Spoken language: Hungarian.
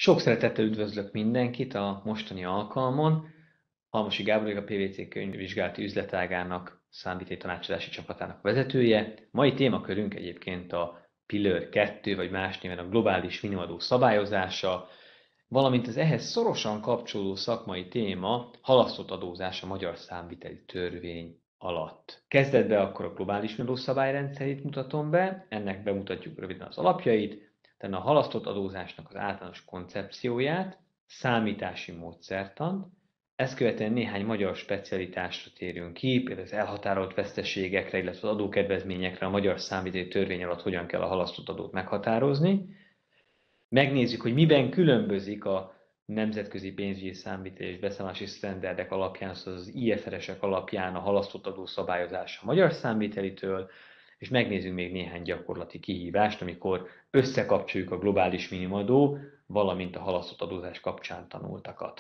Sok szeretettel üdvözlök mindenkit a mostani alkalmon. Halmosi Gábor vagyok, a PwC könyvvizsgálati üzletágának számviteli tanácsadási csapatának vezetője. Mai témakörünk egyébként a Pillar 2, vagy más néven a globális minimumadó szabályozása, valamint az ehhez szorosan kapcsolódó szakmai téma halasztott adózás a magyar számviteli törvény alatt. Kezdetben akkor a globális minimumadó szabályrendszerét mutatom be, ennek bemutatjuk röviden az alapjait, utána a halasztott adózásnak az általános koncepcióját, számítási módszertant, ezt követően néhány magyar specialitásra térünk ki, például az elhatárolt veszteségekre, illetve az adókedvezményekre a magyar számviteli törvény alatt hogyan kell a halasztott adót meghatározni. Megnézzük, hogy miben különbözik a nemzetközi pénzügyi számviteli és beszámolási sztenderdek alapján, azaz az IFRS-ek alapján a halasztott adószabályozás a magyar számvitelitől, és megnézzünk még néhány gyakorlati kihívást, amikor összekapcsoljuk a globális minimumadó, valamint a halasztott adózás kapcsán tanultakat.